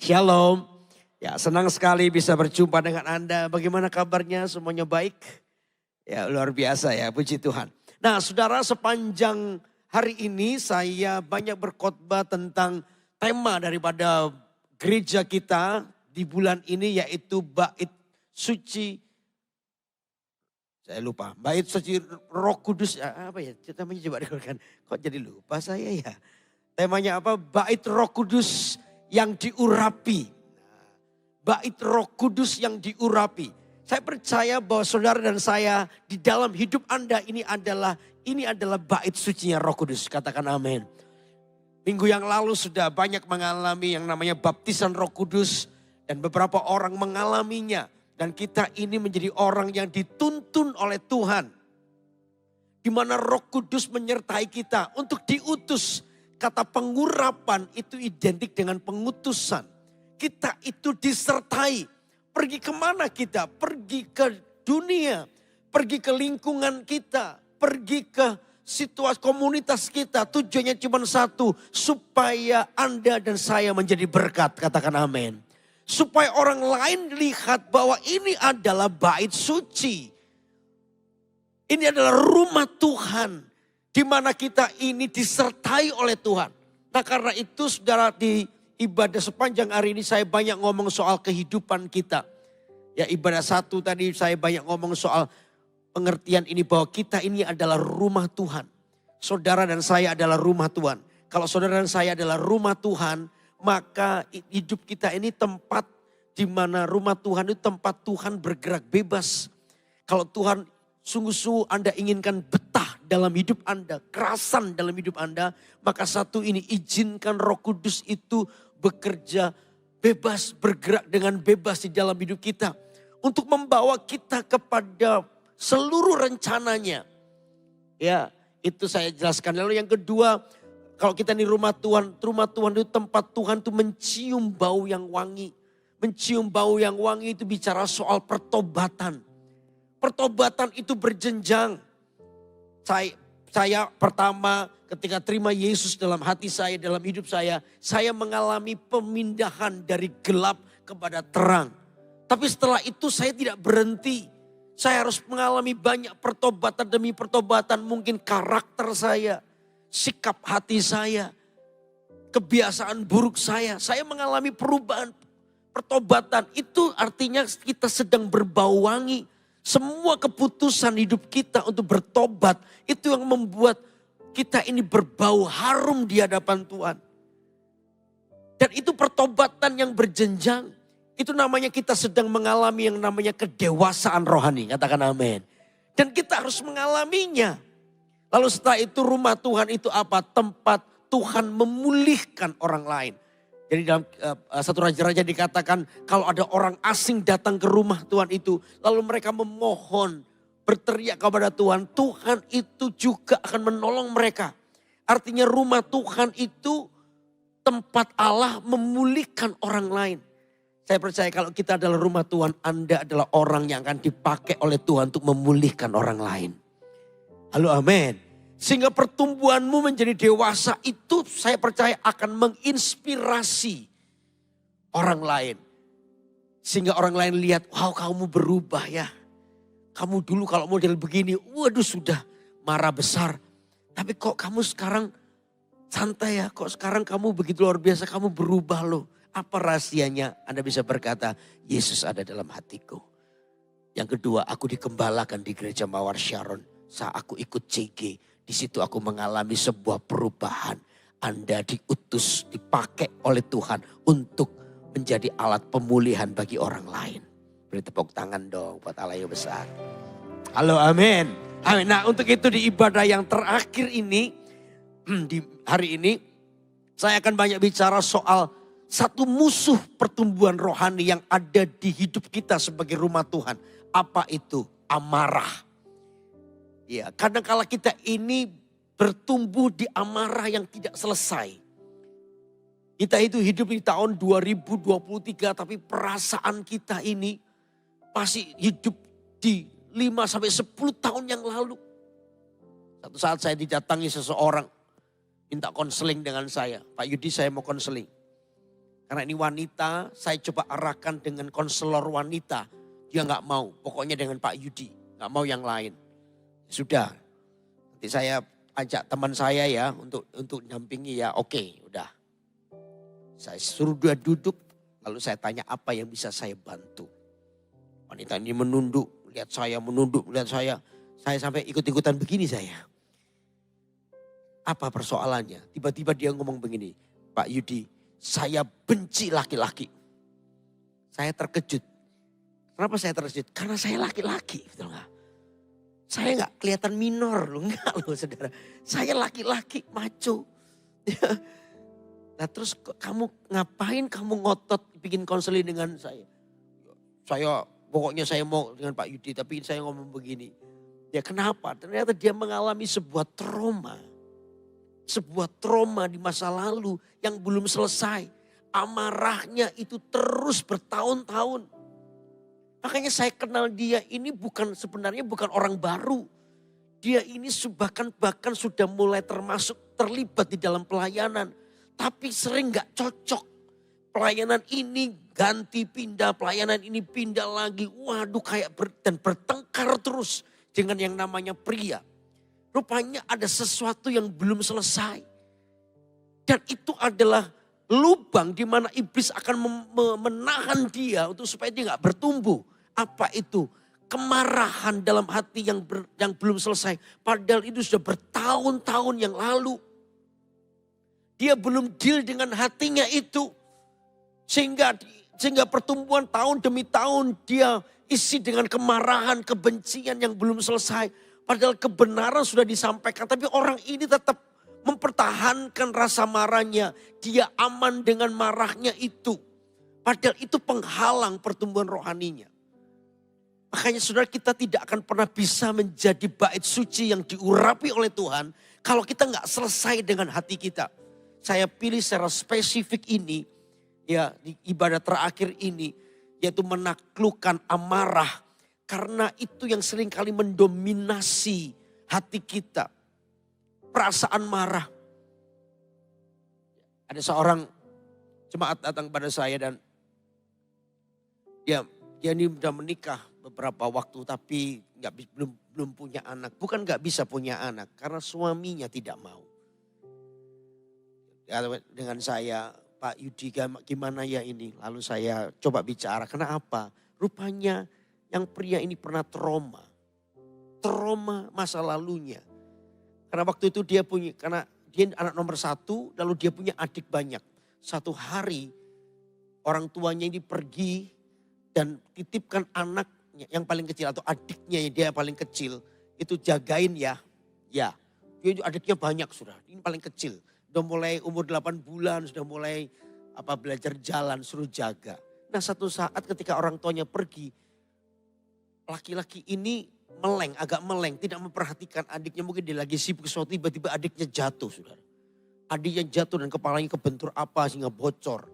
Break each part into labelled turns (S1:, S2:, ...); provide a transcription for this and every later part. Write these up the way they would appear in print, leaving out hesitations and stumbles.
S1: Shalom. Ya, senang sekali bisa berjumpa dengan Anda. Bagaimana kabarnya? Semuanya baik? Ya, luar biasa ya, puji Tuhan. Nah, saudara, sepanjang hari ini saya banyak berkhotbah tentang tema daripada gereja kita di bulan ini, yaitu bait suci. Saya lupa, bait suci Roh Kudus, apa ya temanya, coba dengarkan. Kok jadi lupa saya ya. Temanya apa? Bait Roh Kudus yang diurapi. Bait Roh Kudus yang diurapi. Saya percaya bahwa saudara dan saya di dalam hidup Anda ini adalah bait sucinya Roh Kudus. Katakan amin. Minggu yang lalu sudah banyak mengalami yang namanya baptisan Roh Kudus. Dan beberapa orang mengalaminya. Dan kita ini menjadi orang yang dituntun oleh Tuhan. Di mana Roh Kudus menyertai kita untuk diutus. Kata pengurapan itu identik dengan pengutusan. Kita itu disertai. Pergi kemana kita? Pergi ke dunia. Pergi ke lingkungan kita. Pergi ke situasi komunitas kita. Tujuannya cuma satu. Supaya Anda dan saya menjadi berkat. Katakan amin. Supaya orang lain lihat bahwa ini adalah bait suci. Ini adalah rumah Tuhan. Di mana kita ini disertai oleh Tuhan. Nah, karena itu saudara, di ibadah sepanjang hari ini saya banyak ngomong soal kehidupan kita. Ya, ibadah satu tadi saya banyak ngomong soal pengertian ini bahwa kita ini adalah rumah Tuhan. Saudara dan saya adalah rumah Tuhan. Kalau saudara dan saya adalah rumah Tuhan, maka hidup kita ini tempat di mana rumah Tuhan itu tempat Tuhan bergerak bebas. Kalau Tuhan sungguh-sungguh Anda inginkan betah dalam hidup Anda, kerasan dalam hidup Anda, maka satu ini, izinkan Roh Kudus itu bekerja bebas, bergerak dengan bebas di dalam hidup kita. Untuk membawa kita kepada seluruh rencananya. Ya, itu saya jelaskan. Lalu yang kedua, kalau kita di rumah Tuhan itu tempat Tuhan itu mencium bau yang wangi. Mencium bau yang wangi itu bicara soal pertobatan. Pertobatan itu berjenjang. Saya pertama ketika terima Yesus dalam hati saya, dalam hidup saya mengalami pemindahan dari gelap kepada terang. Tapi setelah itu saya tidak berhenti. Saya harus mengalami banyak pertobatan demi pertobatan. Mungkin karakter saya, sikap hati saya, kebiasaan buruk saya mengalami perubahan, pertobatan. Itu artinya kita sedang berbau wangi. Semua keputusan hidup kita untuk bertobat, itu yang membuat kita ini berbau harum di hadapan Tuhan. Dan itu pertobatan yang berjenjang. Itu namanya kita sedang mengalami yang namanya kedewasaan rohani. Katakan amin. Dan kita harus mengalaminya. Lalu setelah itu rumah Tuhan itu apa? Tempat Tuhan memulihkan orang lain. Jadi dalam satu raja-raja dikatakan kalau ada orang asing datang ke rumah Tuhan itu. Lalu mereka memohon, berteriak kepada Tuhan. Tuhan itu juga akan menolong mereka. Artinya rumah Tuhan itu tempat Allah memulihkan orang lain. Saya percaya kalau kita adalah rumah Tuhan, Anda adalah orang yang akan dipakai oleh Tuhan untuk memulihkan orang lain. Halo, amin. Sehingga pertumbuhanmu menjadi dewasa itu saya percaya akan menginspirasi orang lain. Sehingga orang lain lihat, wow kamu berubah ya. Kamu dulu kalau model begini, waduh sudah marah besar. Tapi kok kamu sekarang santai ya, kok sekarang kamu begitu luar biasa, kamu berubah loh. Apa rahasianya? Anda bisa berkata, Yesus ada dalam hatiku. Yang kedua, aku dikembalakan di gereja Mawar Sharon. Saat aku ikut CG, di situ aku mengalami sebuah perubahan. Anda diutus, dipakai oleh Tuhan untuk menjadi alat pemulihan bagi orang lain. Beri tepuk tangan dong buat Allah yang besar. Halo, amin. Amin. Nah, untuk itu di ibadah yang terakhir ini, di hari ini, saya akan banyak bicara soal satu musuh pertumbuhan rohani yang ada di hidup kita sebagai rumah Tuhan. Apa itu? Amarah. Ya, kadang-kala kita ini bertumbuh di amarah yang tidak selesai. Kita itu hidup di tahun 2023 tapi perasaan kita ini masih hidup di 5-10 tahun yang lalu. Satu saat saya didatangi seseorang minta konseling dengan saya. Pak Yudi, saya mau konseling. Karena ini wanita, saya coba arahkan dengan konselor wanita. Dia nggak mau, pokoknya dengan Pak Yudi, nggak mau yang lain. Sudah, nanti saya ajak teman saya ya untuk dampingi ya. Oke, udah. Saya suruh dia duduk, lalu saya tanya apa yang bisa saya bantu. Wanita ini menunduk, lihat saya menunduk, lihat saya. Saya sampai ikut-ikutan begini saya. Apa persoalannya? Tiba-tiba dia ngomong begini, Pak Yudi, saya benci laki-laki. Saya terkejut. Kenapa saya terkejut? Karena saya laki-laki, betul nggak? Saya nggak kelihatan minor loh, enggak loh saudara. Saya laki-laki, maco. Nah terus kamu ngapain kamu ngotot bikin konseling dengan saya? Pokoknya saya mau dengan Pak Yudi, tapi saya ngomong begini. Ya kenapa? Ternyata dia mengalami sebuah trauma. Sebuah trauma di masa lalu yang belum selesai. Amarahnya itu terus bertahun-tahun. Makanya saya kenal dia ini sebenarnya bukan orang baru. Dia ini bahkan sudah mulai terlibat di dalam pelayanan. Tapi sering gak cocok. Pelayanan ini ganti pindah, pelayanan ini pindah lagi. Waduh dan bertengkar terus dengan yang namanya pria. Rupanya ada sesuatu yang belum selesai. Dan itu adalah lubang di mana iblis akan menahan dia untuk supaya dia gak bertumbuh. Apa itu? Kemarahan dalam hati yang belum selesai. Padahal itu sudah bertahun-tahun yang lalu. Dia belum deal dengan hatinya itu. Sehingga pertumbuhan tahun demi tahun dia isi dengan kemarahan, kebencian yang belum selesai. Padahal kebenaran sudah disampaikan, tapi orang ini tetap mempertahankan rasa marahnya. Dia aman dengan marahnya itu. Padahal itu penghalang pertumbuhan rohaninya. Makanya saudara, kita tidak akan pernah bisa menjadi bait suci yang diurapi oleh Tuhan kalau kita nggak selesai dengan hati kita. Saya pilih secara spesifik ini, ya di ibadah terakhir ini, yaitu menaklukkan amarah. Karena itu yang sering kali mendominasi hati kita. Perasaan marah. Ada seorang jemaat datang pada saya dan dia ini sudah menikah beberapa waktu tapi belum punya anak. Bukan gak bisa punya anak karena suaminya tidak mau. Dengan saya, Pak Yudi gimana ya ini? Lalu saya coba bicara, kenapa? Rupanya yang pria ini pernah trauma masa lalunya. Karena waktu itu karena dia anak nomor 1, lalu dia punya adik banyak. Satu hari orang tuanya ini pergi dan titipkan anaknya yang paling kecil atau adiknya yang dia paling kecil. Itu jagain ya. Ya, dia adiknya banyak sudah, ini paling kecil. Sudah mulai umur 8 bulan, sudah mulai belajar jalan, suruh jaga. Nah satu saat ketika orang tuanya pergi, laki-laki ini agak meleng, tidak memperhatikan adiknya. Mungkin dia lagi sibuk sesuatu, tiba-tiba adiknya jatuh, saudara. Adiknya jatuh dan kepalanya kebentur sehingga bocor.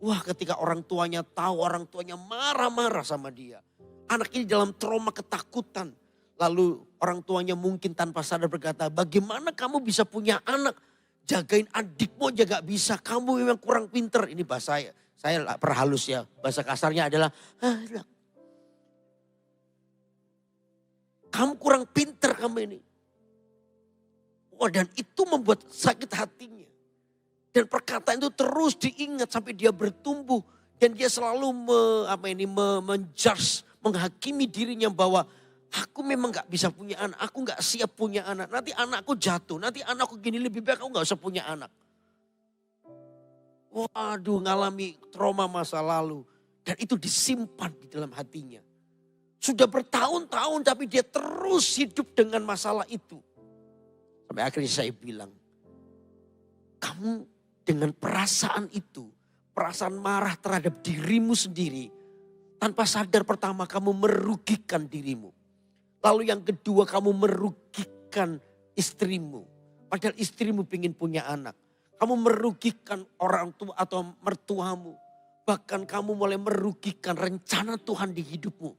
S1: Wah, ketika orang tuanya tahu, orang tuanya marah-marah sama dia. Anak ini dalam trauma ketakutan. Lalu orang tuanya mungkin tanpa sadar berkata, bagaimana kamu bisa punya anak? Jagain adikmu aja gak bisa, kamu memang kurang pinter. Ini bahasa saya perhalus ya, bahasa kasarnya adalah, kamu kurang pinter kamu ini. Wah, dan itu membuat sakit hatinya. Dan perkataan itu terus diingat sampai dia bertumbuh. Dan dia selalu menjudge, menghakimi dirinya bahwa aku memang gak bisa punya anak. Aku gak siap punya anak. Nanti anakku jatuh, nanti anakku gini, lebih baik aku gak usah punya anak. Waduh, ngalami trauma masa lalu. Dan itu disimpan di dalam hatinya. Sudah bertahun-tahun tapi dia terus hidup dengan masalah itu. Sampai akhirnya saya bilang, kamu dengan perasaan itu, perasaan marah terhadap dirimu sendiri, tanpa sadar pertama kamu merugikan dirimu. Lalu yang kedua kamu merugikan istrimu. Padahal istrimu ingin punya anak. Kamu merugikan orang tua atau mertuamu. Bahkan kamu mulai merugikan rencana Tuhan di hidupmu.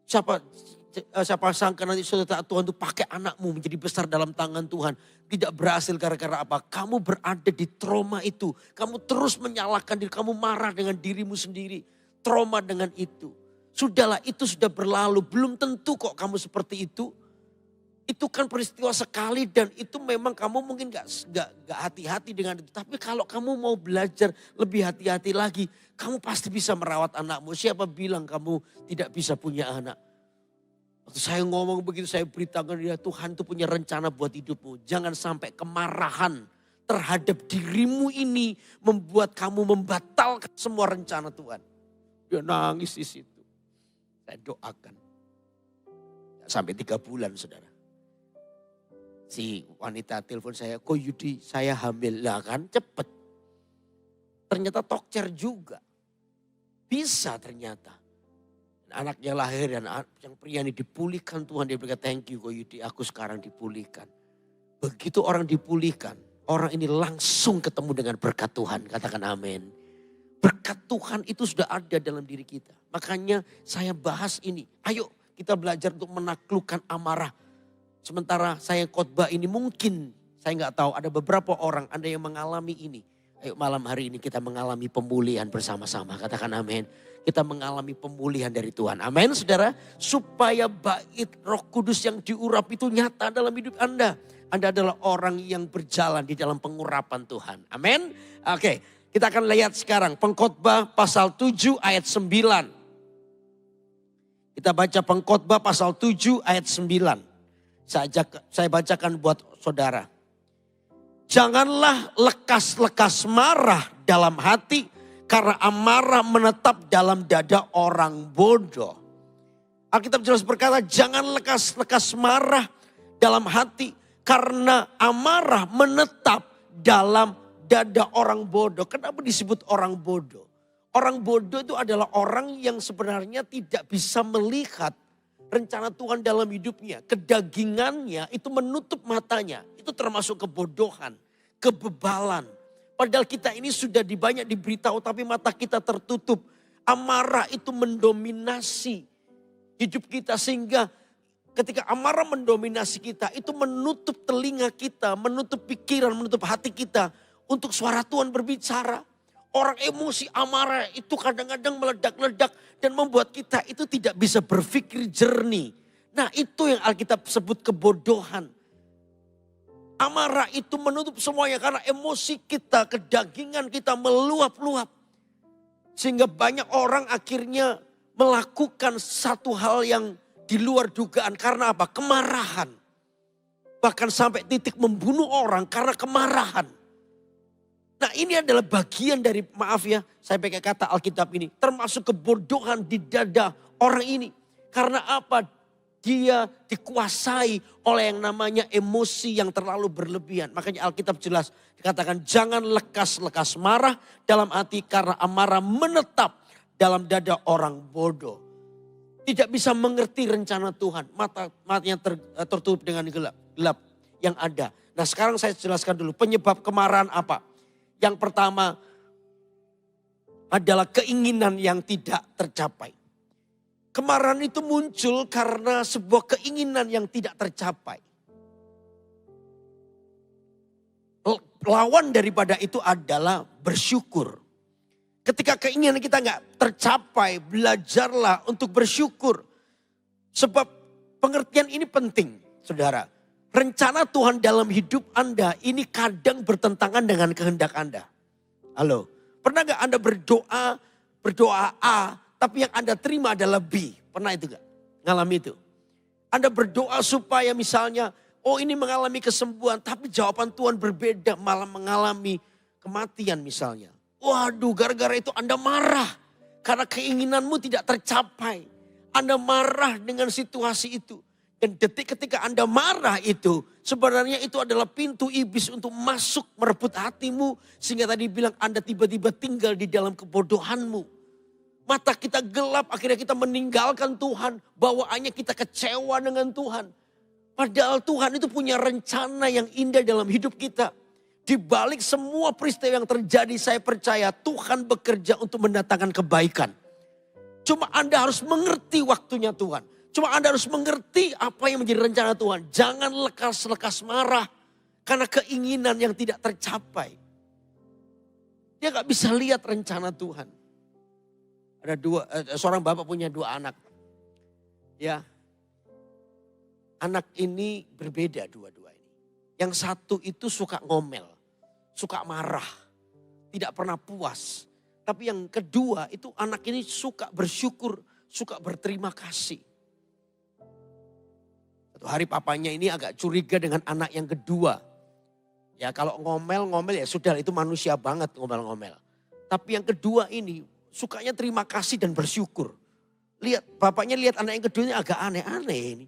S1: Siapa sangka nanti saudara Tuhan itu pakai anakmu menjadi besar dalam tangan Tuhan. Tidak berhasil gara-gara apa? Kamu berada di trauma itu. Kamu terus menyalahkan diri, kamu marah dengan dirimu sendiri. Trauma dengan itu. Sudahlah, itu sudah berlalu. Belum tentu kok kamu seperti itu. Itu kan peristiwa sekali dan itu memang kamu mungkin gak hati-hati dengan itu. Tapi kalau kamu mau belajar lebih hati-hati lagi, kamu pasti bisa merawat anakmu. Siapa bilang kamu tidak bisa punya anak? Waktu saya ngomong begitu, saya beritakan dia, Tuhan itu punya rencana buat hidupmu. Jangan sampai kemarahan terhadap dirimu ini membuat kamu membatalkan semua rencana Tuhan. Dia nangis di situ. Saya doakan. Sampai 3 bulan saudara. Si wanita telepon saya, kok Yudi saya hamil. Lah kan cepet. Ternyata tokcer juga. Bisa ternyata. Anaknya lahir dan yang pria ini dipulihkan Tuhan. Dia berkata, thank you kok Yudi, aku sekarang dipulihkan. Begitu orang dipulihkan, orang ini langsung ketemu dengan berkat Tuhan. Katakan amin. Berkat Tuhan itu sudah ada dalam diri kita. Makanya saya bahas ini. Ayo kita belajar untuk menaklukkan amarah. Sementara saya khotbah ini mungkin saya nggak tahu ada beberapa orang ada yang mengalami ini. Ayo malam hari ini kita mengalami pemulihan bersama-sama. Katakan amin. Kita mengalami pemulihan dari Tuhan. Amin saudara. Supaya bait Roh Kudus yang diurap itu nyata dalam hidup Anda. Anda adalah orang yang berjalan di dalam pengurapan Tuhan. Amin. Oke, kita akan lihat sekarang Pengkhotbah pasal 7 ayat 9. Kita baca Pengkhotbah pasal 7 ayat 9. Saya bacakan buat saudara. Janganlah lekas-lekas marah dalam hati karena amarah menetap dalam dada orang bodoh. Alkitab jelas berkata jangan lekas-lekas marah dalam hati karena amarah menetap dalam dada orang bodoh. Kenapa disebut orang bodoh? Orang bodoh itu adalah orang yang sebenarnya tidak bisa melihat rencana Tuhan dalam hidupnya. Kedagingannya itu menutup matanya. Itu termasuk kebodohan, kebebalan. Padahal kita ini sudah banyak diberitahu tapi mata kita tertutup. Amarah itu mendominasi hidup kita sehingga ketika amarah mendominasi kita itu menutup telinga kita, menutup pikiran, menutup hati kita untuk suara Tuhan berbicara. Orang emosi amarah itu kadang-kadang meledak-ledak dan membuat kita itu tidak bisa berpikir jernih. Nah itu yang Alkitab sebut kebodohan. Amarah itu menutup semuanya karena emosi kita, kedagingan kita meluap-luap. Sehingga banyak orang akhirnya melakukan satu hal yang di luar dugaan karena apa? Kemarahan. Bahkan sampai titik membunuh orang karena kemarahan. Nah ini adalah bagian dari, maaf ya, saya pakai kata Alkitab ini. Termasuk kebodohan di dada orang ini. Karena apa? Dia dikuasai oleh yang namanya emosi yang terlalu berlebihan. Makanya Alkitab jelas dikatakan jangan lekas-lekas marah dalam hati karena amarah menetap dalam dada orang bodoh. Tidak bisa mengerti rencana Tuhan. Matanya tertutup dengan gelap yang ada. Nah sekarang saya jelaskan dulu penyebab kemarahan apa. Yang pertama adalah keinginan yang tidak tercapai. Kemarahan itu muncul karena sebuah keinginan yang tidak tercapai. Lawan daripada itu adalah bersyukur. Ketika keinginan kita nggak tercapai, belajarlah untuk bersyukur. Sebab pengertian ini penting, saudara. Rencana Tuhan dalam hidup Anda ini kadang bertentangan dengan kehendak Anda. Halo, pernah gak Anda berdoa A, tapi yang Anda terima adalah B? Pernah itu gak? Ngalami itu? Anda berdoa supaya misalnya, oh ini mengalami kesembuhan, tapi jawaban Tuhan berbeda, malah mengalami kematian misalnya. Waduh, gara-gara itu Anda marah, karena keinginanmu tidak tercapai. Anda marah dengan situasi itu. Dan detik ketika Anda marah itu, sebenarnya itu adalah pintu iblis untuk masuk merebut hatimu. Sehingga tadi bilang Anda tiba-tiba tinggal di dalam kebodohanmu. Mata kita gelap, akhirnya kita meninggalkan Tuhan. Bawaannya kita kecewa dengan Tuhan. Padahal Tuhan itu punya rencana yang indah dalam hidup kita. Di balik semua peristiwa yang terjadi, saya percaya Tuhan bekerja untuk mendatangkan kebaikan. Cuma Anda harus mengerti waktunya Tuhan. Cuma Anda harus mengerti apa yang menjadi rencana Tuhan. Jangan lekas-lekas marah karena keinginan yang tidak tercapai. Dia gak bisa lihat rencana Tuhan. Ada seorang bapak punya 2 anak. Ya, anak ini berbeda dua-dua ini. Yang satu itu suka ngomel, suka marah, tidak pernah puas. Tapi yang kedua itu anak ini suka bersyukur, suka berterima kasih. Satu hari papanya ini agak curiga dengan anak yang kedua. Ya kalau ngomel-ngomel ya sudah, itu manusia banget ngomel-ngomel. Tapi yang kedua ini sukanya terima kasih dan bersyukur. Lihat, bapaknya lihat anak yang kedua ini agak aneh-aneh ini.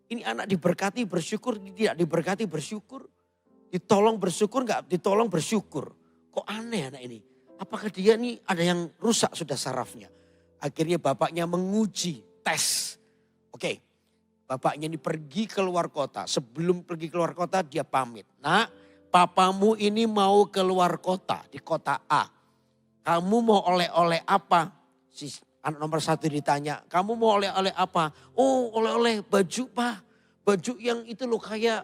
S1: Ini anak diberkati bersyukur, tidak diberkati bersyukur. Ditolong bersyukur, enggak ditolong bersyukur. Kok aneh anak ini? Apakah dia ini ada yang rusak sudah sarafnya? Akhirnya bapaknya menguji, tes. Oke, bapaknya ini pergi keluar kota. Sebelum pergi keluar kota dia pamit. Nah, papamu ini mau keluar kota, di kota A. Kamu mau oleh-oleh apa? Si anak nomor 1 ditanya, kamu mau oleh-oleh apa? Oh, oleh-oleh baju, Pak. Baju yang itu loh kayak,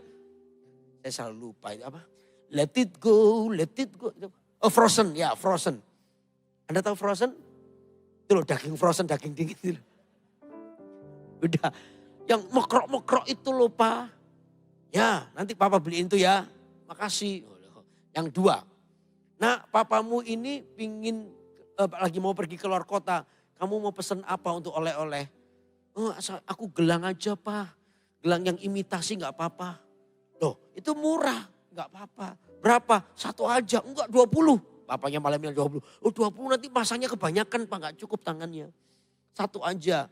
S1: saya selalu lupa itu apa? Let it go, let it go. Oh, Frozen, ya Frozen. Anda tahu Frozen? Itu loh daging Frozen, daging dingin itu. Udah, yang mekrok-mekrok itu loh, Pak. Ya, nanti Papa beliin itu ya. Makasih. Yang 2. Nah, papamu ini pingin lagi mau pergi keluar kota. Kamu mau pesen apa untuk oleh-oleh? Oh, aku gelang aja, Pak. Gelang yang imitasi gak apa-apa. Loh, itu murah, gak apa-apa. Berapa? 1 aja, enggak 20. Papanya malah bilang 20. Oh 20 nanti masanya kebanyakan, Pak, gak cukup tangannya. 1 aja.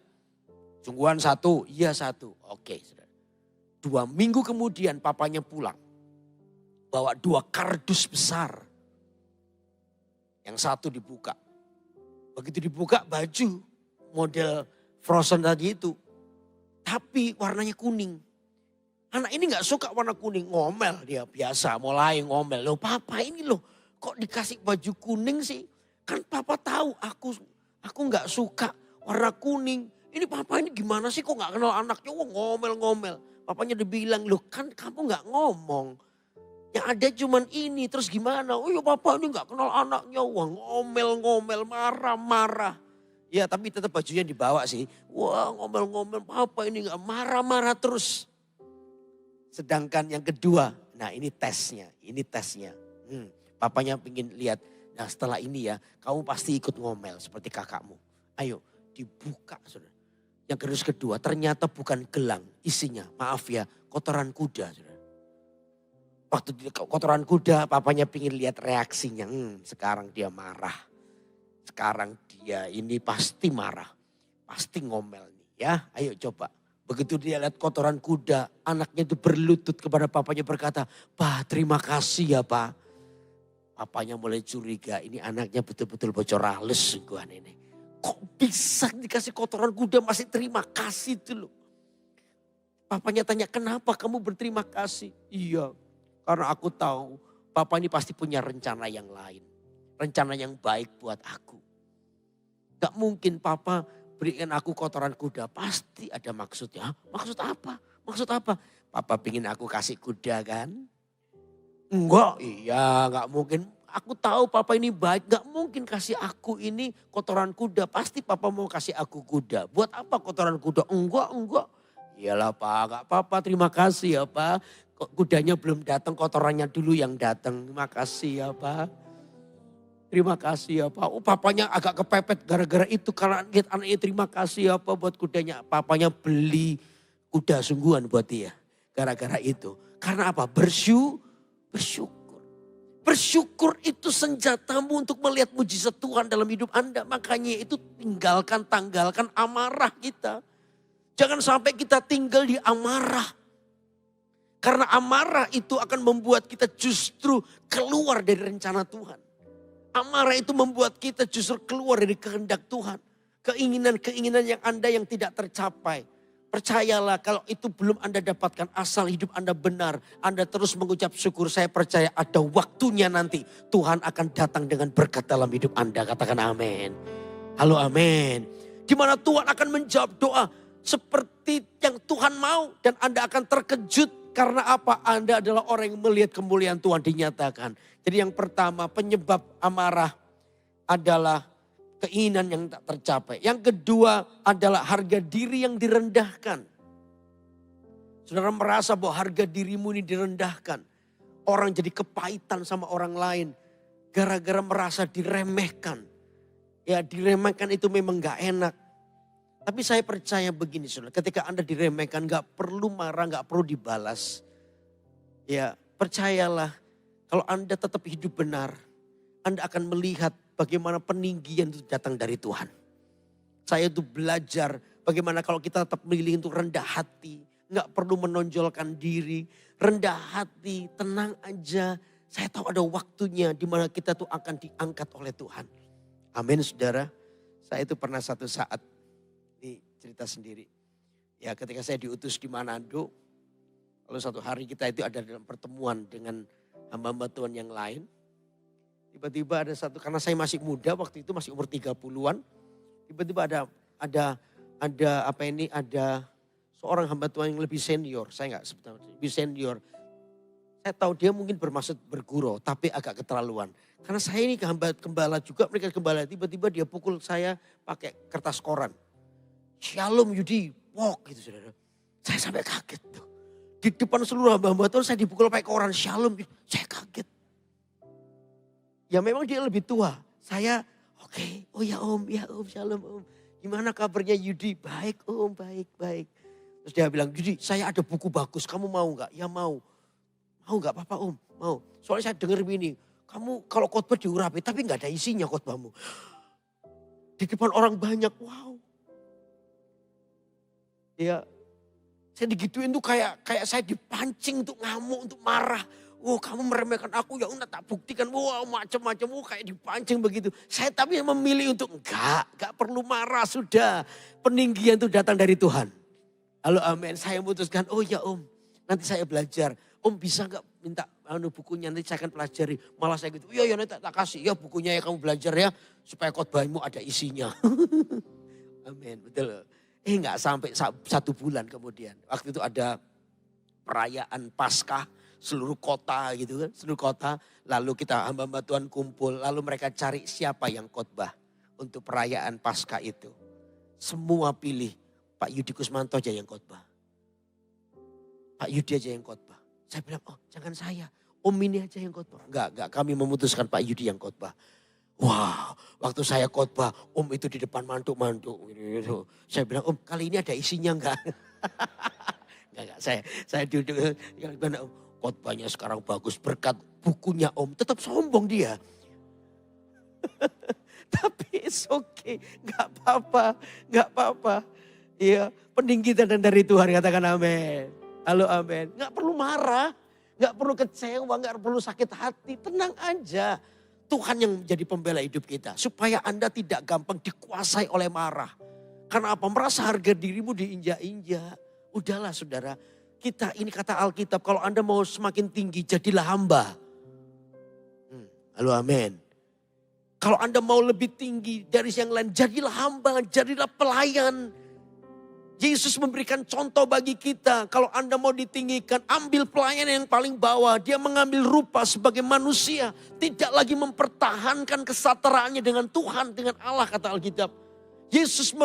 S1: Sungguhan 1, iya 1. Oke, saudara. 2 minggu kemudian papanya pulang. Bawa 2 kardus besar. Yang 1 dibuka. Begitu dibuka baju model Frozen tadi itu. Tapi warnanya kuning. Anak ini gak suka warna kuning. Ngomel dia biasa mulai ngomel. Loh papa ini loh kok dikasih baju kuning sih. Kan papa tahu aku gak suka warna kuning. Ini papa ini gimana sih kok gak kenal anaknya. Wah ngomel-ngomel. Papanya dibilang loh kan kamu gak ngomong. Yang ada cuman ini, terus gimana? Oh ya papa ini gak kenal anaknya. Wah ngomel-ngomel, marah-marah. Ya tapi tetap bajunya dibawa sih. Wah ngomel-ngomel, papa ini gak marah-marah terus. Sedangkan yang kedua, nah ini tesnya. Papanya pengen lihat, nah setelah ini ya kamu pasti ikut ngomel seperti kakakmu. Ayo dibuka saudara. Yang kardus kedua ternyata bukan gelang isinya, maaf ya kotoran kuda saudara. Waktu di kotoran kuda papanya pingin lihat reaksinya. Sekarang dia marah. Sekarang dia ini pasti marah. Pasti ngomel nih ya. Ayo coba. Begitu dia lihat kotoran kuda. Anaknya itu berlutut kepada papanya berkata. Pak terima kasih ya Pak. Papanya mulai curiga. Ini anaknya betul-betul bocor halus sungguhan ini. Kok bisa dikasih kotoran kuda masih terima kasih itu loh. Papanya tanya kenapa kamu berterima kasih. Iya. Karena aku tahu Papa ini pasti punya rencana yang lain. Rencana yang baik buat aku. Gak mungkin Papa berikan aku kotoran kuda. Pasti ada maksudnya. Maksud apa? Maksud apa? Papa pingin aku kasih kuda kan? Enggak, iya gak mungkin. Aku tahu Papa ini baik. Gak mungkin kasih aku ini kotoran kuda. Pasti Papa mau kasih aku kuda. Buat apa kotoran kuda? Enggak. Iyalah Pak, gak apa-apa terima kasih ya Pak. Kudanya belum datang, kotorannya dulu yang datang. Terima kasih ya Pak. Terima kasih ya Pak. Oh papanya agak kepepet gara-gara itu. Karena lihat anaknya terima kasih ya Pak buat kudanya. Papanya beli kuda sungguhan buat dia. Gara-gara itu. Karena apa? Bersyukur. Bersyukur itu senjatamu untuk melihat mujizat Tuhan dalam hidup Anda. Makanya itu tanggalkan amarah kita. Jangan sampai kita tinggal di amarah. Karena amarah itu akan membuat kita justru keluar dari rencana Tuhan. Amarah itu membuat kita justru keluar dari kehendak Tuhan. Keinginan-keinginan yang Anda yang tidak tercapai. Percayalah kalau itu belum Anda dapatkan asal hidup Anda benar. Anda terus mengucap syukur, saya percaya ada waktunya nanti. Tuhan akan datang dengan berkat dalam hidup Anda. Katakan amin. Halo amin. Di mana Tuhan akan menjawab doa. seperti yang Tuhan mau. Dan Anda akan terkejut karena apa? Anda adalah orang yang melihat kemuliaan Tuhan dinyatakan. Jadi yang pertama, penyebab amarah adalah keinginan yang tak tercapai. Yang kedua adalah harga diri yang direndahkan. Saudara merasa bahwa harga dirimu ini direndahkan. Orang jadi kepahitan sama orang lain. Gara-gara merasa diremehkan. Ya diremehkan itu memang gak enak. Tapi saya percaya begini saudara. Ketika Anda diremehkan gak perlu marah, gak perlu dibalas. Ya percayalah. Kalau Anda tetap hidup benar. Anda akan melihat bagaimana peninggian itu datang dari Tuhan. Saya itu belajar bagaimana kalau kita tetap memilih untuk rendah hati. Gak perlu menonjolkan diri. Rendah hati, tenang aja. Saya tahu ada waktunya di mana kita tuh akan diangkat oleh Tuhan. Amin saudara. Saya itu pernah satu saat, ini cerita sendiri. Ya ketika saya diutus di Manado. Lalu satu hari kita itu ada dalam pertemuan dengan hamba-hamba Tuhan yang lain. Tiba-tiba ada satu, karena saya masih muda waktu itu masih umur 30-an. Tiba-tiba ada seorang hamba Tuhan yang lebih senior. Saya enggak sebetulnya lebih senior. Saya tahu dia mungkin bermaksud bergurau tapi agak keterlaluan. Karena saya ini gembala juga, mereka gembala. Tiba-tiba dia pukul saya pakai kertas koran. Shalom Yudi, pok gitu saudara. Saya sampai kaget tuh. Di depan seluruh hamba-hamba Tuhan saya dipukul pakai koran. Shalom, saya kaget. Ya memang dia lebih tua. Saya oke, oh ya om, shalom om. Gimana kabarnya Yudi? Baik om, baik. Terus dia bilang, Yudi saya ada buku bagus, kamu mau gak? Ya mau. Mau gak apa-apa om? Mau. Soalnya saya dengar begini, kamu kalau khotbah diurapi tapi gak ada isinya khotbahmu. Di depan orang banyak, wow. Ya, saya digituin tuh kayak saya dipancing untuk ngamuk, untuk marah. Wah kamu meremehkan aku, ya udah tak buktikan. Wah macam-macam, kayak dipancing begitu. Saya tapi memilih untuk enggak perlu marah sudah. Peninggian itu datang dari Tuhan. Halo amin, saya memutuskan, oh ya om, nanti saya belajar. Om bisa gak minta bukunya, nanti saya akan pelajari. Malah saya gitu, iya nanti tak kasih ya bukunya ya kamu belajar ya. Supaya khotbahmu ada isinya. Amin, betul. Gak sampai 1 bulan kemudian. Waktu itu ada perayaan Paskah seluruh kota gitu kan. Seluruh kota, lalu kita hamba-hamba Tuhan kumpul. Lalu mereka cari siapa yang khotbah untuk perayaan Paskah itu. Semua pilih Pak Yudi Kusmanto aja yang khotbah. Pak Yudi aja yang khotbah. Saya bilang, oh jangan saya, om ini aja yang khotbah. Enggak, kami memutuskan Pak Yudi yang khotbah. Wah, waktu saya khotbah, om itu di depan mantuk-mantuk. Gitu. Saya bilang, om kali ini ada isinya enggak? Enggak, saya duduk, gimana om? Khotbahnya sekarang bagus, berkat bukunya om. Tetap sombong dia. Tapi it's okay, enggak apa-apa. Iya, peninggian dari Tuhan, katakan amin. Halo amin. Gak perlu marah, gak perlu kecewa, gak perlu sakit hati. Tenang aja. Tuhan yang menjadi pembela hidup kita. Supaya Anda tidak gampang dikuasai oleh marah. Karena apa? Merasa harga dirimu diinjak-injak. Udahlah saudara. Kita ini kata Alkitab. Kalau Anda mau semakin tinggi jadilah hamba. Halo amin. Kalau Anda mau lebih tinggi dari yang lain jadilah hamba. Jadilah pelayan. Yesus memberikan contoh bagi kita. Kalau Anda mau ditinggikan, ambil pelayan yang paling bawah. Dia mengambil rupa sebagai manusia. Tidak lagi mempertahankan kesetaraannya dengan Tuhan, dengan Allah kata Alkitab. Yesus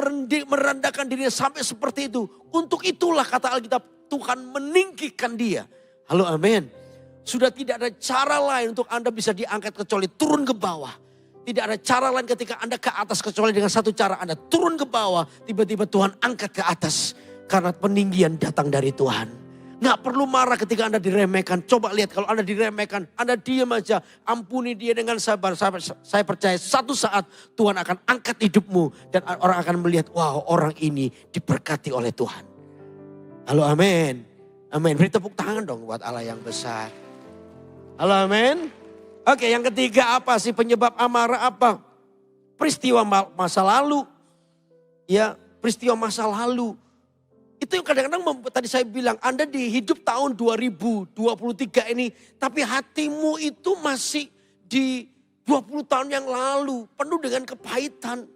S1: merendahkan dirinya sampai seperti itu. Untuk itulah kata Alkitab, Tuhan meninggikan dia. Halo amin. Sudah tidak ada cara lain untuk Anda bisa diangkat kecuali turun ke bawah. Tidak ada cara lain ketika Anda ke atas kecuali dengan satu cara. Anda turun ke bawah, tiba-tiba Tuhan angkat ke atas. Karena peninggian datang dari Tuhan. Nggak perlu marah ketika Anda diremehkan. Coba lihat kalau Anda diremehkan, Anda diam aja. Ampuni dia dengan sabar. Saya percaya satu saat Tuhan akan angkat hidupmu. Dan orang akan melihat, wow orang ini diberkati oleh Tuhan. Halo amin. Amin. Beri tepuk tangan dong buat Allah yang besar. Halo amin. Oke, yang ketiga apa sih penyebab amarah apa? Peristiwa masa lalu. Ya, peristiwa masa lalu. Itu yang kadang-kadang tadi saya bilang, Anda di hidup tahun 2023 ini, tapi hatimu itu masih di 20 tahun yang lalu, penuh dengan kepahitan.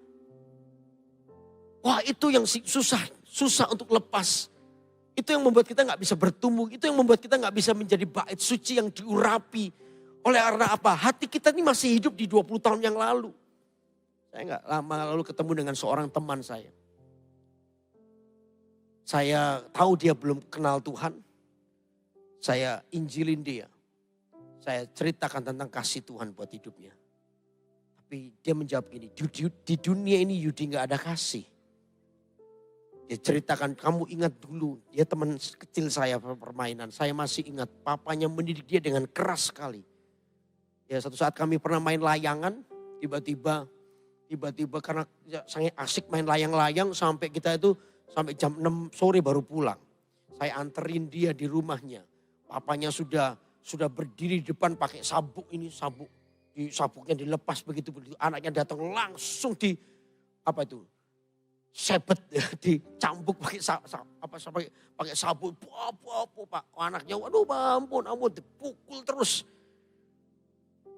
S1: Wah, itu yang susah susah untuk lepas. Itu yang membuat kita nggak bisa bertumbuh. Itu yang membuat kita nggak bisa menjadi bait suci yang diurapi. Oleh karena apa? Hati kita ini masih hidup di 20 tahun yang lalu. Saya nggak lama lalu ketemu dengan seorang teman saya. Saya tahu dia belum kenal Tuhan. Saya injilin dia. Saya ceritakan tentang kasih Tuhan buat hidupnya. Tapi dia menjawab gini, di dunia ini Yudi nggak ada kasih. Dia ceritakan, kamu ingat dulu, dia teman kecil saya permainan. Saya masih ingat, papanya mendidik dia dengan keras sekali. Ya satu saat kami pernah main layangan, tiba-tiba karena sangat asik main layang-layang sampai kita itu sampai jam 6 sore baru pulang. Saya anterin dia di rumahnya. Papanya sudah berdiri di depan pakai sabuk ini, sabuknya dilepas begitu. Anaknya datang langsung sebet, dicambuk pakai sabuk. Pak, anaknya waduh ampun, dipukul terus.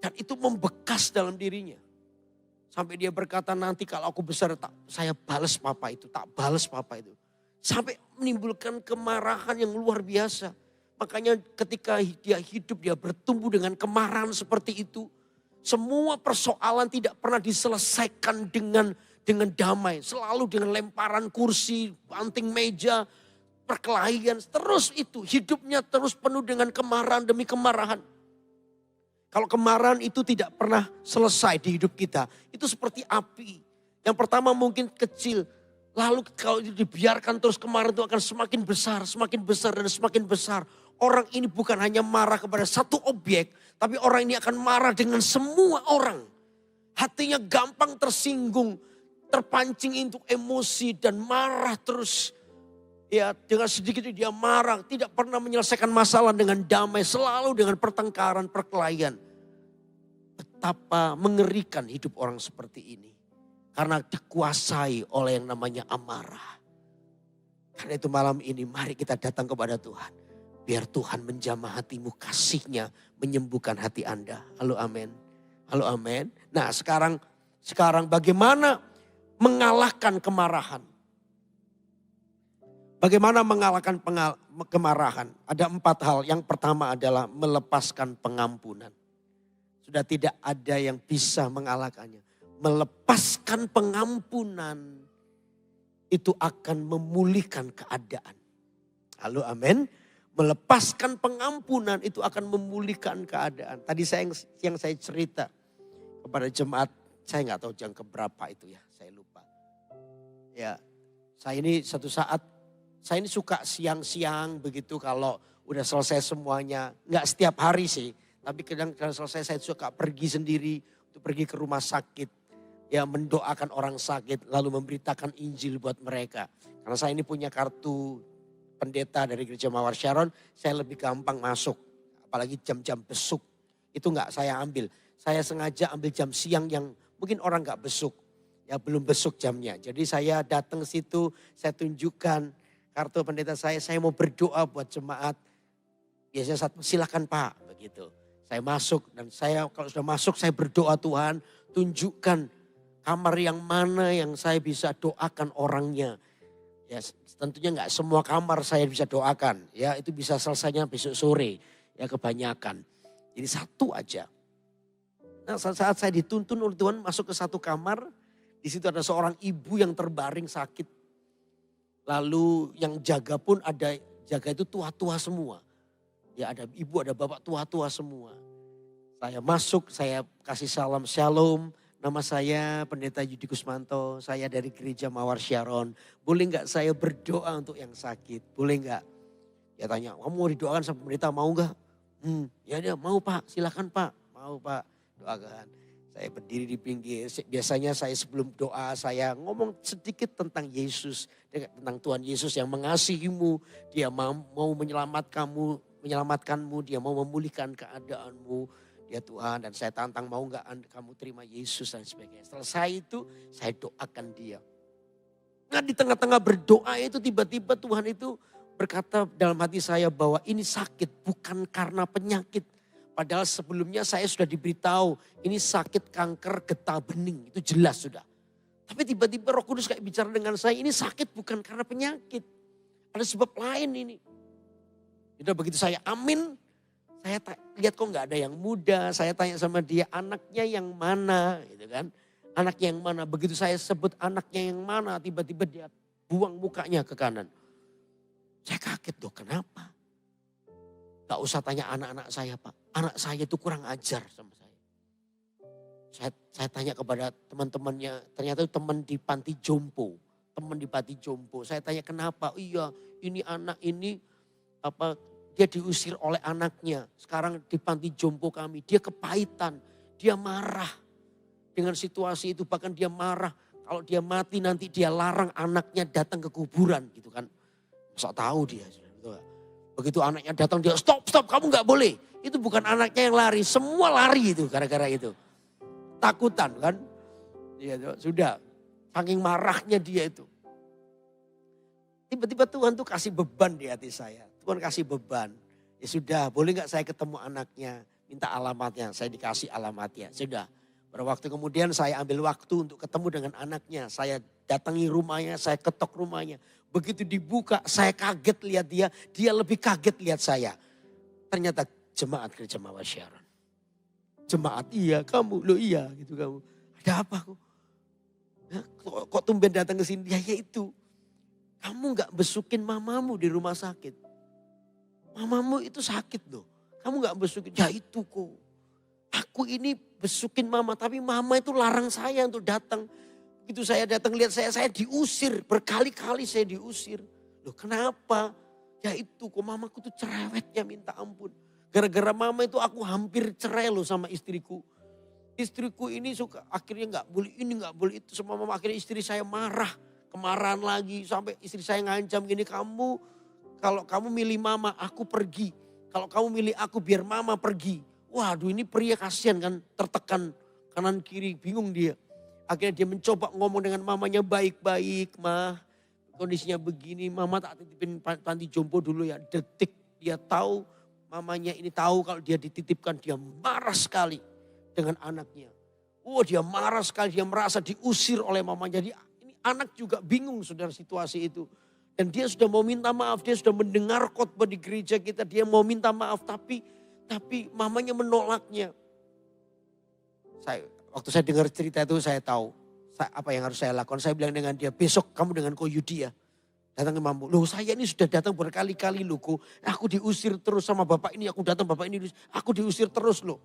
S1: Dan itu membekas dalam dirinya. Sampai dia berkata nanti kalau aku besar saya balas papa itu, tak balas papa itu. Sampai menimbulkan kemarahan yang luar biasa. Makanya ketika dia hidup dia bertumbuh dengan kemarahan seperti itu. Semua persoalan tidak pernah diselesaikan dengan damai. Selalu dengan lemparan kursi, banting meja, perkelahian. Terus itu hidupnya terus penuh dengan kemarahan demi kemarahan. Kalau kemarahan itu tidak pernah selesai di hidup kita. Itu seperti api. Yang pertama mungkin kecil. Lalu kalau itu dibiarkan terus kemarahan itu akan semakin besar dan semakin besar. Orang ini bukan hanya marah kepada satu objek. Tapi orang ini akan marah dengan semua orang. Hatinya gampang tersinggung. Terpancing untuk emosi dan marah terus. Ya dengan sedikit dia marah, tidak pernah menyelesaikan masalah dengan damai, selalu dengan pertengkaran, perkelahian. Betapa mengerikan hidup orang seperti ini. Karena dikuasai oleh yang namanya amarah. Karena itu malam ini mari kita datang kepada Tuhan. Biar Tuhan menjamah hatimu, kasih-Nya menyembuhkan hati Anda. Halo amin. Halo amin. Nah sekarang bagaimana mengalahkan kemarahan? Bagaimana mengalahkan kemarahan? Ada 4 hal. Yang pertama adalah melepaskan pengampunan. Sudah tidak ada yang bisa mengalahkannya. Melepaskan pengampunan itu akan memulihkan keadaan. Halo amin. Melepaskan pengampunan itu akan memulihkan keadaan. Tadi yang saya cerita kepada jemaat. Saya nggak tahu jam keberapa itu ya. Saya lupa. Ya saya ini satu saat. Saya ini suka siang-siang begitu kalau udah selesai semuanya. Enggak setiap hari sih. Tapi kadang selesai saya suka pergi sendiri. Untuk pergi ke rumah sakit. Ya mendoakan orang sakit. Lalu memberitakan Injil buat mereka. Karena saya ini punya kartu pendeta dari Gereja Mawar Sharon. Saya lebih gampang masuk. Apalagi jam-jam besuk. Itu enggak saya ambil. Saya sengaja ambil jam siang yang mungkin orang enggak besuk. Ya belum besuk jamnya. Jadi saya datang ke situ. Saya tunjukkan kartu pendeta saya mau berdoa buat jemaat. Biasanya silakan Pak, begitu. Saya masuk dan kalau sudah masuk saya berdoa Tuhan, tunjukkan kamar yang mana yang saya bisa doakan orangnya. Ya tentunya nggak semua kamar saya bisa doakan, ya itu bisa selesainya besok sore, ya kebanyakan. Jadi satu aja. Nah saat saya dituntun oleh Tuhan masuk ke satu kamar, di situ ada seorang ibu yang terbaring sakit. Lalu yang jaga pun jaga itu tua-tua semua. Ya ada ibu, ada bapak tua-tua semua. Saya masuk, saya kasih salam shalom. Nama saya Pendeta Yudi Kusmanto, saya dari Gereja Mawar Sharon. Boleh nggak saya berdoa untuk yang sakit? Boleh nggak? Dia tanya, kamu mau didoakan sama pendeta mau nggak? Ya dia mau Pak, silakan Pak. Mau Pak, doakan. Saya berdiri di pinggir, biasanya saya sebelum doa saya ngomong sedikit tentang Yesus. Tentang Tuhan Yesus yang mengasihimu, dia mau menyelamatkanmu, dia mau memulihkan keadaanmu. Ya Tuhan dan saya tantang mau gak kamu terima Yesus dan sebagainya. Selesai itu saya doakan dia. Nah di tengah-tengah berdoa itu tiba-tiba Tuhan itu berkata dalam hati saya bahwa ini sakit bukan karena penyakit. Padahal sebelumnya saya sudah diberitahu ini sakit kanker getah bening, itu jelas sudah. Tapi tiba-tiba Roh Kudus kayak bicara dengan saya, ini sakit bukan karena penyakit. Ada sebab lain ini. Udah begitu saya amin, saya lihat kok nggak ada yang muda. Saya tanya sama dia, anaknya yang mana gitu kan. Anaknya yang mana, begitu saya sebut anaknya yang mana, tiba-tiba dia buang mukanya ke kanan. Saya kaget loh, kenapa? Gak usah tanya anak-anak saya Pak, anak saya itu kurang ajar sama saya. Saya tanya kepada teman-temannya, ternyata itu teman di panti jompo. Teman di panti jompo. Saya tanya kenapa? Iya, ini anak ini dia diusir oleh anaknya. Sekarang di panti jompo kami, dia kepahitan, dia marah dengan situasi itu. Bahkan dia marah kalau dia mati nanti dia larang anaknya datang ke kuburan gitu kan. Masa tahu dia. Begitu anaknya datang dia stop kamu gak boleh. Itu bukan anaknya yang lari, semua lari itu gara-gara itu. Takutan kan. Ya, sudah, saking marahnya dia itu. Tiba-tiba Tuhan tuh kasih beban di hati saya. Tuhan kasih beban. Ya sudah, boleh gak saya ketemu anaknya. Minta alamatnya, saya dikasih alamatnya. Sudah, pada waktu kemudian saya ambil waktu untuk ketemu dengan anaknya. Saya datangi rumahnya, saya ketok rumahnya. Begitu dibuka, saya kaget lihat dia. Dia lebih kaget lihat saya. Ternyata jemaat gereja Mawar Sharon. Jemaat iya, kamu lo iya gitu kamu. Ada apa kok? Kok tumben datang ke sini? Ya itu. Kamu gak besukin mamamu di rumah sakit. Mamamu itu sakit loh. Kamu gak besukin. Ya itu kok. Aku ini besukin mama. Tapi mama itu larang saya untuk datang. Begitu saya datang lihat saya diusir. Berkali-kali saya diusir. Loh kenapa? Ya itu kok mamaku tuh cerewetnya minta ampun. Gara-gara mama itu aku hampir cerai loh sama istriku. Istriku ini suka akhirnya gak boleh ini gak boleh itu. Sama mama akhirnya istri saya marah. Kemarahan lagi sampai istri saya ngancam gini. Kalau kamu milih mama aku pergi. Kalau kamu milih aku biar mama pergi. Waduh ini pria kasihan kan tertekan kanan kiri bingung dia. Akhirnya dia mencoba ngomong dengan mamanya baik-baik mah. Kondisinya begini mama tak titipin panti jompo dulu ya. Detik dia tahu. Mamanya ini tahu kalau dia dititipkan, dia marah sekali dengan anaknya. Dia marah sekali, dia merasa diusir oleh mamanya. Jadi ini anak juga bingung saudara situasi itu. Dan dia sudah mau minta maaf, dia sudah mendengar khotbah di gereja kita. Dia mau minta maaf tapi mamanya menolaknya. Waktu saya dengar cerita itu saya tahu apa yang harus saya lakukan. Saya bilang dengan dia, besok kamu dengan Ko Yudi ya. Datang ke mampu. Loh saya ini sudah datang berkali-kali loh. Aku diusir terus sama bapak ini. Aku datang bapak ini. Aku diusir terus loh.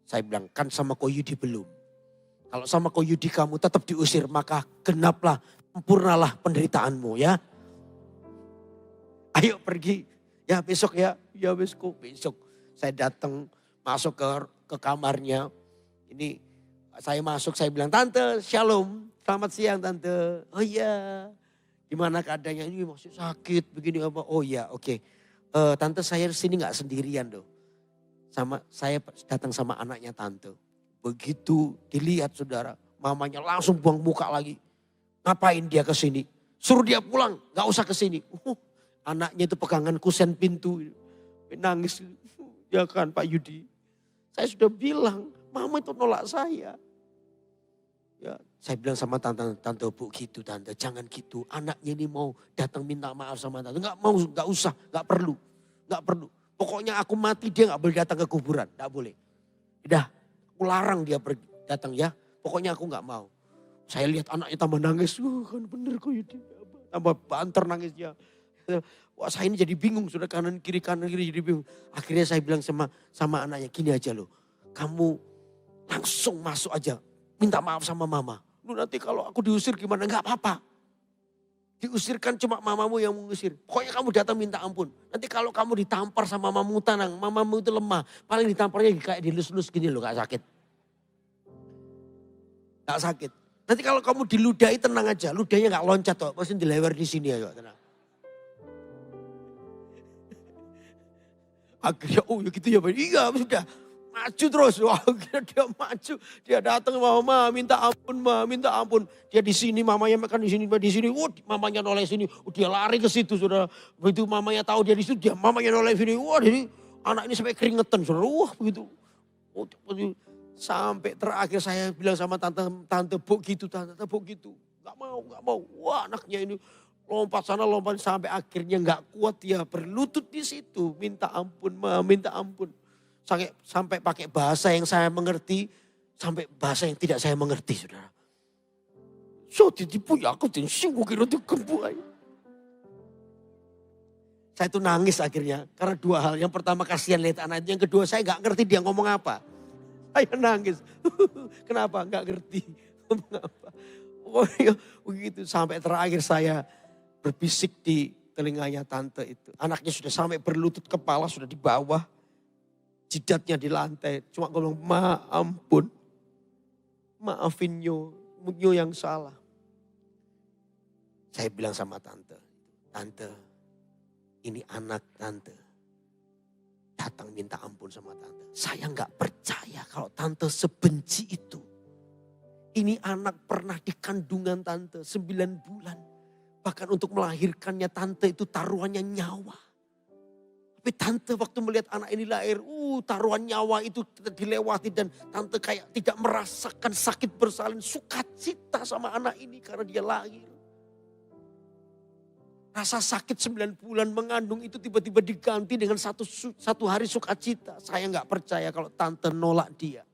S1: Saya bilang kan sama Ko Yudi belum. Kalau sama Ko Yudi kamu tetap diusir. Maka genaplah. Sempurnalah penderitaanmu ya. Ayo pergi. Ya besok ya. Ya besok. Saya datang masuk ke kamarnya. Ini saya masuk saya bilang tante shalom. Selamat siang tante. Oh iya. Gimana keadaannya ini masih sakit begini apa? Oh ya oke. Tante saya sini gak sendirian loh. Saya datang sama anaknya tante. Begitu dilihat saudara. Mamanya langsung buang muka lagi. Ngapain dia ke sini? Suruh dia pulang. Gak usah ke sini. Anaknya itu pegangan kusen pintu. Nangis. Ya kan Pak Yudi. Saya sudah bilang mama itu nolak saya. Ya, saya bilang sama tante bu gitu tante, jangan gitu. Anaknya ini mau datang minta maaf sama tante. Gak usah, gak perlu. Pokoknya aku mati dia gak boleh datang ke kuburan, gak boleh. Udah, aku larang dia datang ya. Pokoknya aku gak mau. Saya lihat anaknya tambah nangis, kan bener kok ya. Tambah banter nangisnya. Wah saya ini jadi bingung, sudah kanan kiri jadi bingung. Akhirnya saya bilang sama anaknya, gini aja loh. Kamu langsung masuk aja. Minta maaf sama mama. Lu nanti kalau aku diusir gimana? Enggak apa-apa. Diusirkan cuma mamamu yang mengusir. Pokoknya kamu datang minta ampun. Nanti kalau kamu ditampar sama mamamu tenang. Mamamu itu lemah. Paling ditamparnya kayak dilus-lus gini loh, gak sakit. Gak sakit. Nanti kalau kamu diludahi tenang aja. Ludahnya gak loncat kok. Pasti dilewer di sini aja. Tenang. Akhirnya oh ya gitu ya. Iya sudah. Maju terus, wah dia maju, dia datang mama minta ampun. Dia di sini, mamanya makan di sini, mamanya noleh sini, dia lari ke situ saudara. Begitu mamanya tahu dia di situ, mamanya noleh sini, jadi anak ini sampai keringetan saudara, begitu. Sampai terakhir saya bilang sama tante Bu gitu, tante Bu gitu. Gak mau. Wah anaknya ini lompat sana lompat sampai akhirnya gak kuat dia berlutut di situ. Minta ampun ma, minta ampun. Sampai pakai bahasa yang saya mengerti, sampai bahasa yang tidak saya mengerti saudara. So ditipu ya aku dan sungguh kira itu kebuai. Saya itu nangis akhirnya karena dua hal. Yang pertama kasihan lihat anak itu, yang kedua saya gak ngerti dia ngomong apa. Saya nangis. Kenapa? Enggak ngerti. Mengapa? Pokoknya begitu. Sampai terakhir saya berbisik di telinganya tante itu. Anaknya sudah sampai berlutut, kepala sudah di bawah. Jidatnya di lantai. Cuma ngomong, ma ampun. Maafin Nyo yang salah. Saya bilang sama tante. Tante, ini anak tante. Datang minta ampun sama tante. Saya nggak percaya kalau tante sebenci itu. Ini anak pernah di kandungan tante 9 bulan. Bahkan untuk melahirkannya tante itu taruhannya nyawa. Tapi tante waktu melihat anak ini lahir, taruhan nyawa itu dilewati dan tante kayak tidak merasakan sakit bersalin, sukacita sama anak ini karena dia lahir. Rasa sakit 9 bulan mengandung itu tiba-tiba diganti dengan satu hari sukacita. Saya nggak percaya kalau tante nolak dia.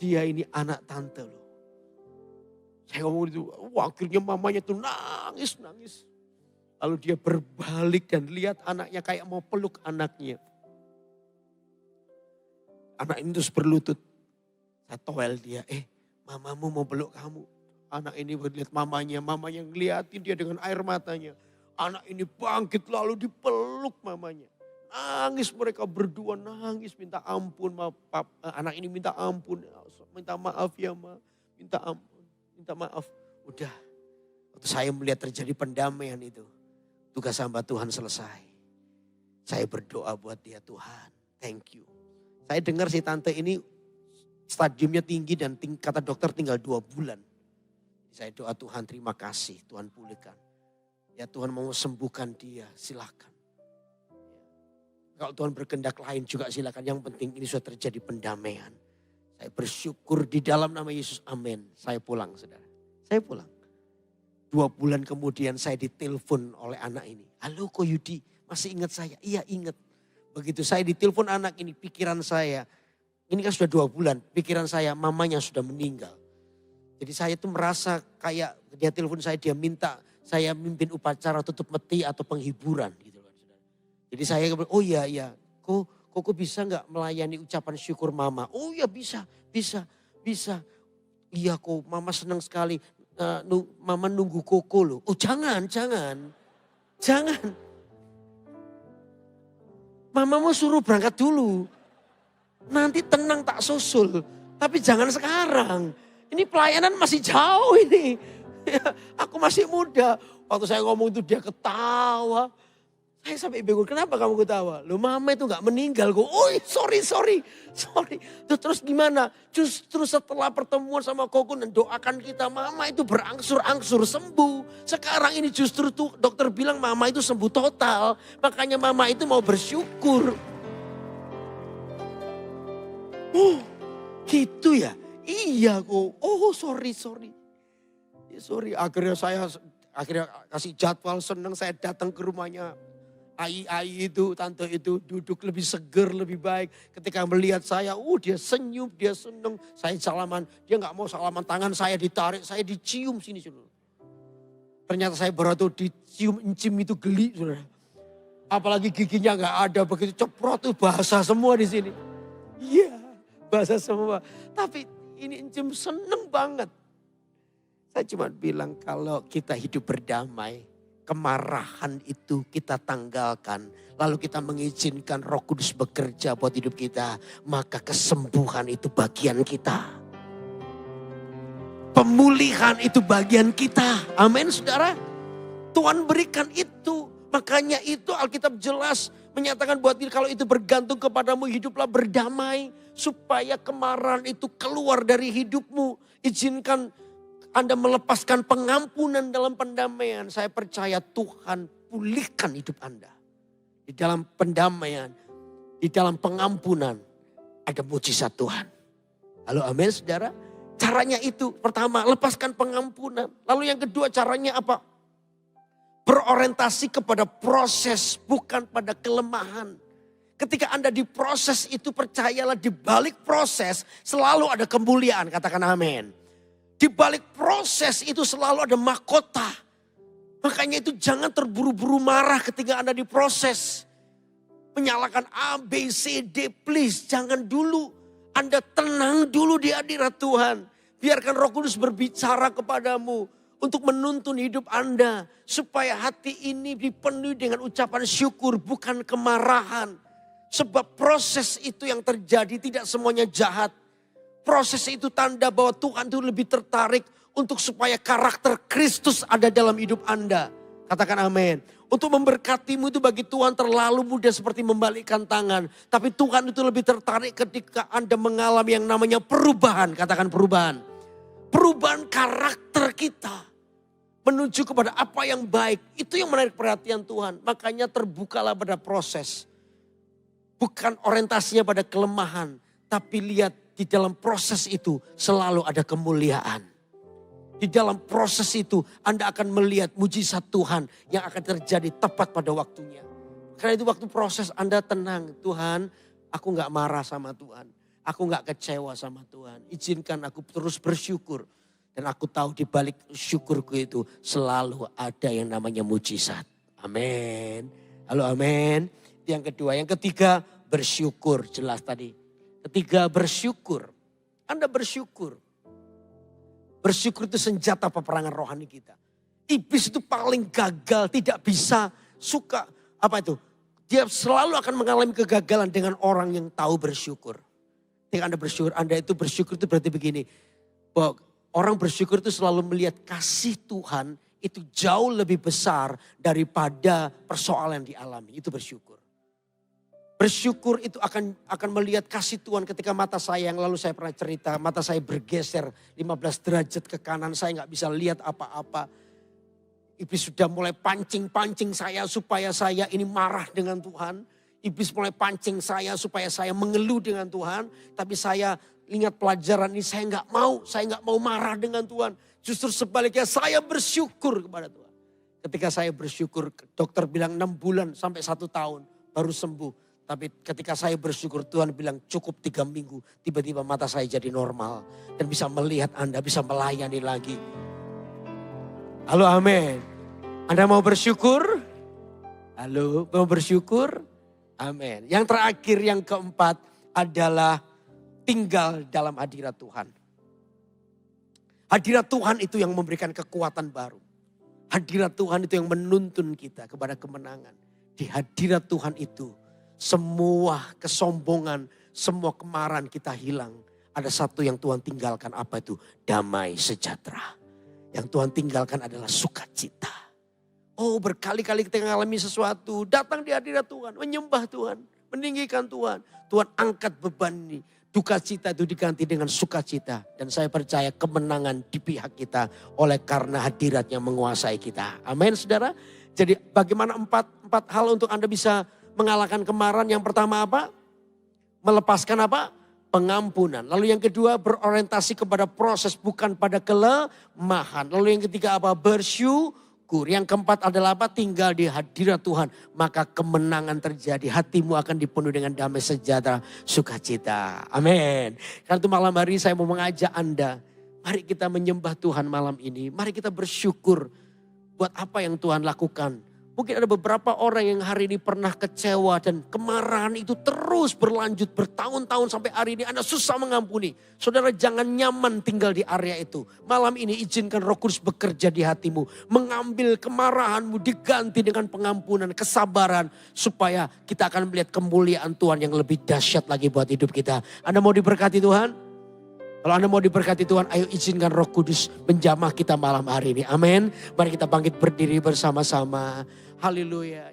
S1: Dia ini anak tante loh. Saya ngomong itu, akhirnya mamanya tuh nangis. Lalu dia berbalik dan lihat anaknya kayak mau peluk anaknya. Anak ini terus berlutut. Saya toel dia, mamamu mau peluk kamu. Anak ini melihat mamanya ngeliatin dia dengan air matanya. Anak ini bangkit lalu dipeluk mamanya. Nangis mereka berdua, nangis minta ampun. Anak ini minta ampun, minta maaf ya ma, minta ampun, minta maaf. Udah, waktu saya melihat terjadi pendamaian itu, tugas hamba Tuhan selesai. Saya berdoa buat dia, Tuhan thank you. Saya dengar si tante ini stadiumnya tinggi dan kata dokter tinggal 2 bulan. Saya doa Tuhan terima kasih, Tuhan pulihkan. Ya Tuhan mau sembuhkan dia, silakan. Kalau Tuhan berkehendak lain juga silakan. Yang penting ini sudah terjadi pendamaian. Saya bersyukur di dalam nama Yesus, amin. Saya pulang saudara, saya pulang. 2 bulan kemudian saya ditelepon oleh anak ini. Halo Ko Yudi, masih ingat saya? Iya ingat. Begitu saya ditelepon anak ini, pikiran saya, ini kan sudah 2 bulan, pikiran saya mamanya sudah meninggal. Jadi saya tuh merasa kayak dia telepon saya, dia minta saya mimpin upacara tutup meti atau penghiburan gitu kan saudara. Jadi saya bilang, oh iya, kok bisa nggak melayani ucapan syukur mama? Oh iya bisa. Iya kok mama senang sekali, mama nunggu koko loh. Oh jangan. Mama mau suruh berangkat dulu. Nanti tenang tak susul, tapi jangan sekarang. Ini pelayanan masih jauh ini. Aku masih muda. Waktu saya ngomong itu dia ketawa. Saya sampai bingung, kenapa kamu ketawa? Loh mama itu gak meninggal. Oh sorry. Terus gimana? Justru setelah pertemuan sama Koko dan doakan kita, mama itu berangsur-angsur sembuh. Sekarang ini justru tuh dokter bilang mama itu sembuh total. Makanya mama itu mau bersyukur. Oh gitu ya? Iya kok. Oh sorry. Sorry, akhirnya saya kasih jadwal, senang saya datang ke rumahnya. Ai itu, tante itu duduk lebih seger, lebih baik. Ketika melihat saya, dia senyum, dia senang. Saya salaman, dia gak mau salaman, tangan saya ditarik, saya dicium sini. Ternyata saya baru dicium encim itu geli. Saudara. Apalagi giginya gak ada, begitu ceprot tuh bahasa semua di sini. Iya, bahasa semua. Tapi ini encim seneng banget. Saya cuma bilang kalau kita hidup berdamai, kemarahan itu kita tanggalkan. Lalu kita mengizinkan Roh Kudus bekerja buat hidup kita. Maka kesembuhan itu bagian kita. Pemulihan itu bagian kita. Amin saudara. Tuhan berikan itu. Makanya itu Alkitab jelas menyatakan buat diri kalau itu bergantung kepadamu, hiduplah berdamai. Supaya kemarahan itu keluar dari hidupmu. Izinkan Anda melepaskan pengampunan dalam pendamaian. Saya percaya Tuhan pulihkan hidup Anda. Di dalam pendamaian, di dalam pengampunan ada mujizat Tuhan. Halo amin saudara. Caranya itu pertama lepaskan pengampunan. Lalu yang kedua caranya apa? Berorientasi kepada proses bukan pada kelemahan. Ketika Anda diproses itu percayalah di balik proses selalu ada kemuliaan. Katakan amin. Di balik proses itu selalu ada mahkota. Makanya itu jangan terburu-buru marah ketika Anda diproses. Menyalahkan A, B, C, D, please jangan dulu. Anda tenang dulu di hadirat Tuhan. Biarkan Roh Kudus berbicara kepadamu untuk menuntun hidup Anda. Supaya hati ini dipenuhi dengan ucapan syukur bukan kemarahan. Sebab proses itu yang terjadi tidak semuanya jahat. Proses itu tanda bahwa Tuhan itu lebih tertarik untuk supaya karakter Kristus ada dalam hidup Anda. Katakan amin. Untuk memberkatimu itu bagi Tuhan terlalu mudah seperti membalikkan tangan. Tapi Tuhan itu lebih tertarik ketika Anda mengalami yang namanya perubahan. Katakan perubahan. Perubahan karakter kita. Menuju kepada apa yang baik. Itu yang menarik perhatian Tuhan. Makanya terbukalah pada proses. Bukan orientasinya pada kelemahan. Tapi lihat di dalam proses itu selalu ada kemuliaan. Di dalam proses itu Anda akan melihat mujizat Tuhan yang akan terjadi tepat pada waktunya. Karena itu waktu proses Anda tenang. Tuhan, aku gak marah sama Tuhan. Aku gak kecewa sama Tuhan. Izinkan aku terus bersyukur. Dan aku tahu di balik syukurku itu selalu ada yang namanya mujizat. Amin. Halo amin. Yang kedua, yang ketiga bersyukur. Jelas tadi. Ketiga bersyukur. Anda bersyukur. Bersyukur itu senjata peperangan rohani kita. Iblis itu paling gagal, tidak bisa suka. Apa itu? Dia selalu akan mengalami kegagalan dengan orang yang tahu bersyukur. Ketika Anda bersyukur, Anda itu bersyukur itu berarti begini. Bahwa orang bersyukur itu selalu melihat kasih Tuhan itu jauh lebih besar daripada persoalan yang dialami. Itu bersyukur. Bersyukur itu akan melihat kasih Tuhan ketika mata saya yang lalu saya pernah cerita. Mata saya bergeser 15 derajat ke kanan. Saya gak bisa lihat apa-apa. Iblis sudah mulai pancing-pancing saya supaya saya ini marah dengan Tuhan. Iblis mulai pancing saya supaya saya mengeluh dengan Tuhan. Tapi saya ingat pelajaran ini saya gak mau. Saya gak mau marah dengan Tuhan. Justru sebaliknya saya bersyukur kepada Tuhan. Ketika saya bersyukur dokter bilang 6 bulan sampai 1 tahun baru sembuh. Tapi ketika saya bersyukur Tuhan bilang cukup 3 minggu. Tiba-tiba mata saya jadi normal. Dan bisa melihat Anda, bisa melayani lagi. Halo amin. Anda mau bersyukur? Halo, mau bersyukur? Amin. Yang terakhir, yang keempat adalah tinggal dalam hadirat Tuhan. Hadirat Tuhan itu yang memberikan kekuatan baru. Hadirat Tuhan itu yang menuntun kita kepada kemenangan. Di hadirat Tuhan itu semua kesombongan, semua kemarahan kita hilang. Ada satu yang Tuhan tinggalkan, apa itu? Damai sejahtera. Yang Tuhan tinggalkan adalah sukacita. Oh, berkali-kali kita mengalami sesuatu, datang di hadirat Tuhan, menyembah Tuhan, meninggikan Tuhan. Tuhan angkat beban ini. Duka cita itu diganti dengan sukacita. Dan saya percaya kemenangan di pihak kita oleh karena hadiratnya menguasai kita. Amin saudara. Jadi bagaimana empat hal untuk Anda bisa mengalahkan kemarahan? Yang pertama apa? Melepaskan apa? Pengampunan. Lalu yang kedua berorientasi kepada proses bukan pada kelemahan. Lalu yang ketiga apa? Bersyukur. Yang keempat adalah apa? Tinggal di hadirat Tuhan. Maka kemenangan terjadi. Hatimu akan dipenuhi dengan damai sejahtera, sukacita. Amin. Karena itu malam hari saya mau mengajak Anda. Mari kita menyembah Tuhan malam ini. Mari kita bersyukur buat apa yang Tuhan lakukan. Mungkin ada beberapa orang yang hari ini pernah kecewa dan kemarahan itu terus berlanjut bertahun-tahun sampai hari ini Anda susah mengampuni. Saudara jangan nyaman tinggal di area itu. Malam ini izinkan Roh Kudus bekerja di hatimu. Mengambil kemarahanmu diganti dengan pengampunan, kesabaran. Supaya kita akan melihat kemuliaan Tuhan yang lebih dahsyat lagi buat hidup kita. Anda mau diberkati Tuhan? Kalau Anda mau diberkati Tuhan, ayo izinkan Roh Kudus menjamah kita malam hari ini. Amin. Mari kita bangkit berdiri bersama-sama. Haleluya.